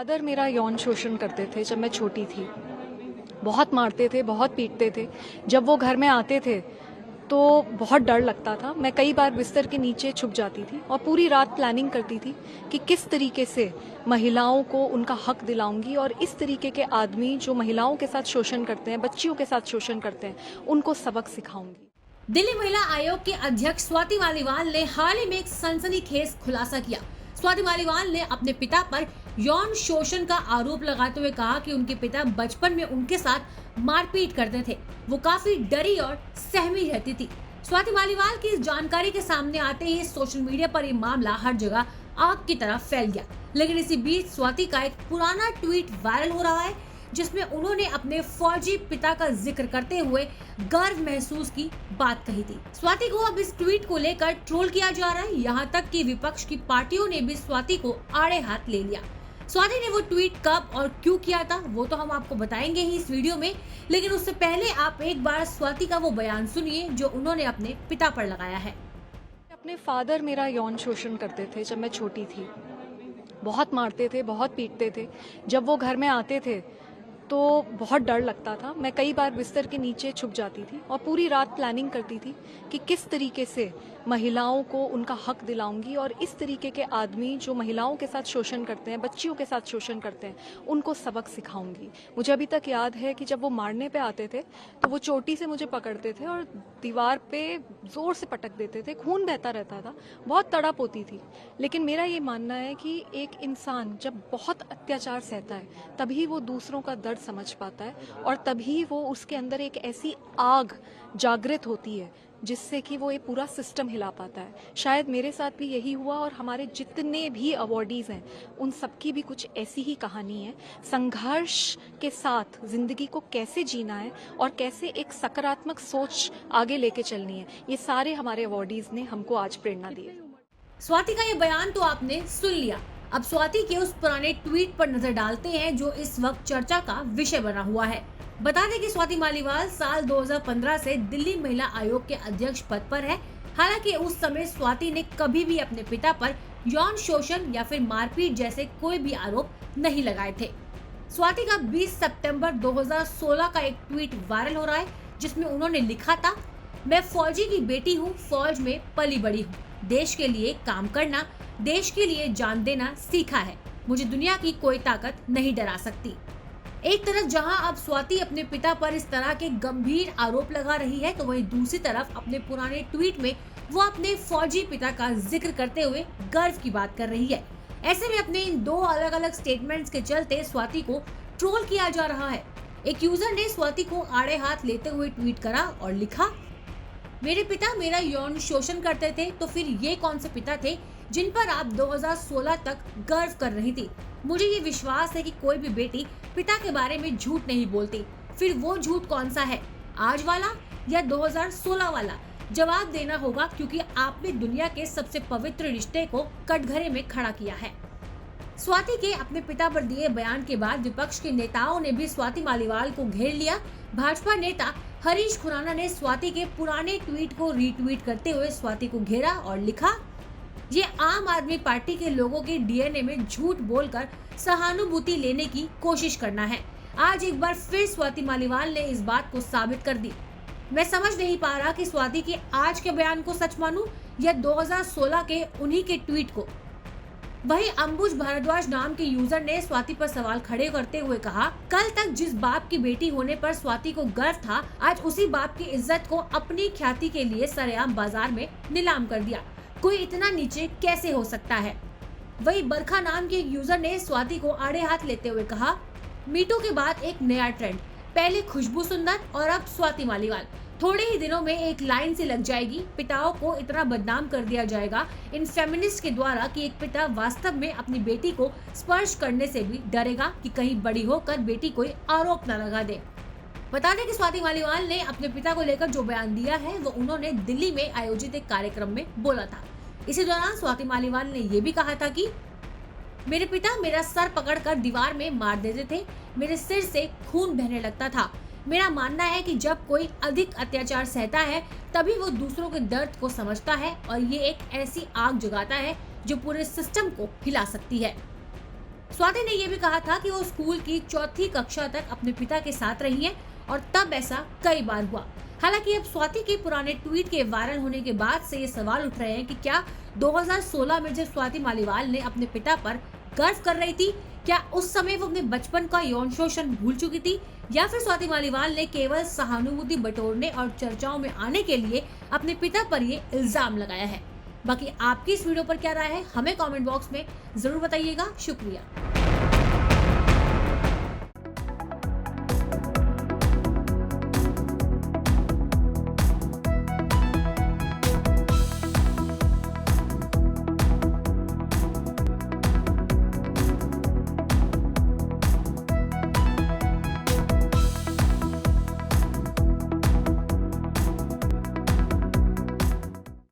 Father मेरा यौन शोषण करते थे जब मैं छोटी थी। बहुत मारते थे, बहुत पीटते थे। जब वो घर में आते थे तो बहुत डर लगता था। मैं कई बार बिस्तर के नीचे छुप जाती थी और पूरी रात प्लानिंग करती थी कि किस तरीके से महिलाओं को उनका हक दिलाऊंगी और इस तरीके के आदमी जो महिलाओं के साथ शोषण करते हैं, बच्चियों के साथ शोषण करते हैं, उनको सबक सिखाऊंगी। दिल्ली महिला आयोग की अध्यक्ष स्वाति मालीवाल ने हाल ही में एक सनसनीखेज खुलासा किया। स्वाति मालीवाल ने अपने पिता पर यौन शोषण का आरोप लगाते हुए कहा कि उनके पिता बचपन में उनके साथ मारपीट करते थे। वो काफी डरी और सहमी रहती थी। स्वाति मालीवाल की इस जानकारी के सामने आते ही सोशल मीडिया पर ये मामला हर जगह आग की तरह फैल गया। लेकिन इसी बीच स्वाति का एक पुराना ट्वीट वायरल हो रहा है, जिसमें उन्होंने अपने फौजी पिता का जिक्र करते हुए गर्व महसूस की बात कही थी। स्वाति को अब इस ट्वीट को लेकर ट्रोल किया जा रहा है। यहाँ तक कि विपक्ष की पार्टियों ने भी स्वाति को आड़े हाथ ले लिया। स्वाति ने वो ट्वीट कब और क्यों किया था वो तो हम आपको बताएंगे ही इस वीडियो में, लेकिन उससे पहले आप एक बार स्वाति का वो बयान सुनिए जो उन्होंने अपने पिता पर लगाया है। अपने फादर मेरा यौन शोषण करते थे जब मैं छोटी थी। बहुत मारते थे, बहुत पीटते थे। जब वो घर में आते थे तो बहुत डर लगता था। मैं कई बार बिस्तर के नीचे छुप जाती थी और पूरी रात प्लानिंग करती थी कि किस तरीके से महिलाओं को उनका हक दिलाऊंगी और इस तरीके के आदमी जो महिलाओं के साथ शोषण करते हैं, बच्चियों के साथ शोषण करते हैं, उनको सबक सिखाऊंगी। मुझे अभी तक याद है कि जब वो मारने पे आते थे तो वो चोटी से मुझे पकड़ते थे और दीवार पे जोर से पटक देते थे। खून बहता रहता था, बहुत तड़प होती थी। लेकिन मेरा ये मानना है कि एक इंसान जब बहुत अत्याचार सहता है तभी वो दूसरों का दर्द समझ पाता है और तभी वो उसके अंदर एक ऐसी आग जागृत होती है जिससे कि वो ये पूरा सिस्टम हिला पाता है। शायद मेरे साथ भी यही हुआ और हमारे जितने भी अवॉर्डीज हैं उन सबकी भी कुछ ऐसी ही कहानी है। संघर्ष के साथ जिंदगी को कैसे जीना है और कैसे एक सकारात्मक सोच आगे लेके चलनी है, ये सारे हमारे अवॉर्डीज ने हमको आज प्रेरणा दी है। स्वाति का ये बयान तो आपने सुन लिया। अब स्वाति के उस पुराने ट्वीट पर नजर डालते हैं जो इस वक्त चर्चा का विषय बना हुआ है। बता दें कि स्वाति मालीवाल साल 2015 से दिल्ली महिला आयोग के अध्यक्ष पद पर है। हालांकि उस समय स्वाति ने कभी भी अपने पिता पर यौन शोषण या फिर मारपीट जैसे कोई भी आरोप नहीं लगाए थे। स्वाति का 20 सितंबर 2016 का एक ट्वीट वायरल हो रहा है, जिसमें उन्होंने लिखा था, मैं फौजी की बेटी हूँ, फौज में पली बड़ी हूँ, देश के लिए काम करना, देश के लिए जान देना सीखा है, मुझे दुनिया की कोई ताकत नहीं डरा सकती। एक तरफ जहां अब स्वाति अपने पिता पर इस तरह के गंभीर आरोप लगा रही है, तो वहीं दूसरी तरफ अपने पुराने ट्वीट में वो अपने फौजी पिता का जिक्र करते हुए गर्व की बात कर रही है। ऐसे में अपने इन दो अलग अलग स्टेटमेंट्स के चलते स्वाति को ट्रोल किया जा रहा है। एक यूजर ने स्वाति को आड़े हाथ लेते हुए ट्वीट करा और लिखा, मेरे पिता मेरा यौन शोषण करते थे, तो फिर ये कौन से पिता थे जिन पर आप 2016 तक गर्व कर रही थी। मुझे ये विश्वास है कि कोई भी बेटी पिता के बारे में झूठ नहीं बोलती। फिर वो झूठ कौन सा है, आज वाला या 2016 वाला? जवाब देना होगा, क्योंकि आपने दुनिया के सबसे पवित्र रिश्ते को कटघरे में खड़ा किया है। स्वाति के अपने पिता पर दिए बयान के बाद विपक्ष के नेताओं ने भी स्वाति मालीवाल को घेर लिया। भाजपा नेता हरीश खुराना ने स्वाति के पुराने ट्वीट को रीट्वीट करते हुए स्वाति को घेरा और लिखा, ये आम आदमी पार्टी के लोगों के डीएनए में झूठ बोलकर सहानुभूति लेने की कोशिश करना है। आज एक बार फिर स्वाति मालीवाल ने इस बात को साबित कर दी। मैं समझ नहीं पा रहा कि स्वाति के आज के बयान को सच मानूं या 2016 के उन्हीं के ट्वीट को। वहीं अंबुज भारद्वाज नाम के यूजर ने स्वाति पर सवाल खड़े करते हुए कहा, कल तक जिस बाप की बेटी होने पर स्वाति को गर्व था, आज उसी बाप की इज्जत को अपनी ख्याति के लिए सरेआम बाजार में नीलाम कर दिया। कोई इतना नीचे कैसे हो सकता है? वही बरखा नाम के यूजर ने स्वाति को आड़े हाथ लेते हुए कहा, मीटू के बाद एक नया ट्रेंड, पहले खुशबू सुंदर और अब स्वाति मालीवाल। थोड़े ही दिनों में एक लाइन से लग जाएगी। पिताओं को इतना बदनाम कर दिया जाएगा इन फेमिनिस्ट के द्वारा कि एक पिता वास्तव में अपनी बेटी को स्पर्श करने से भी डरेगा कि कहीं बड़ी होकर बेटी कोई आरोप न लगा दे। बता दें कि स्वाति मालीवाल ने अपने पिता को लेकर जो बयान दिया है वो उन्होंने दिल्ली में आयोजित एक कार्यक्रम में बोला था। इसी दौरान स्वाति मालीवाल ने ये भी कहा था कि मेरे पिता मेरा सर पकड़कर दीवार में मार देते थे, मेरे सिर से खून बहने लगता था। मेरा मानना है कि जब कोई अधिक अत्याचार सहता है तभी वो दूसरों के दर्द को समझता है और ये एक ऐसी आग जगाता है जो पूरे सिस्टम को हिला सकती है। स्वाति ने यह भी कहा था कि वो स्कूल की चौथी कक्षा तक अपने पिता के साथ रही हैं और तब ऐसा कई बार हुआ। हालांकि अब स्वाति के पुराने ट्वीट के वायरल होने के बाद से ये सवाल उठ रहे हैं कि क्या 2016 में जब स्वाति मालीवाल ने अपने पिता पर गर्व कर रही थी, क्या उस समय वो अपने बचपन का यौन शोषण भूल चुकी थी, या फिर स्वाति मालीवाल ने केवल सहानुभूति बटोरने और चर्चाओं में आने के लिए अपने पिता पर ये इल्जाम लगाया है। बाकी आपकी इस वीडियो पर क्या राय है, हमें कमेंट बॉक्स में जरूर बताइएगा। शुक्रिया।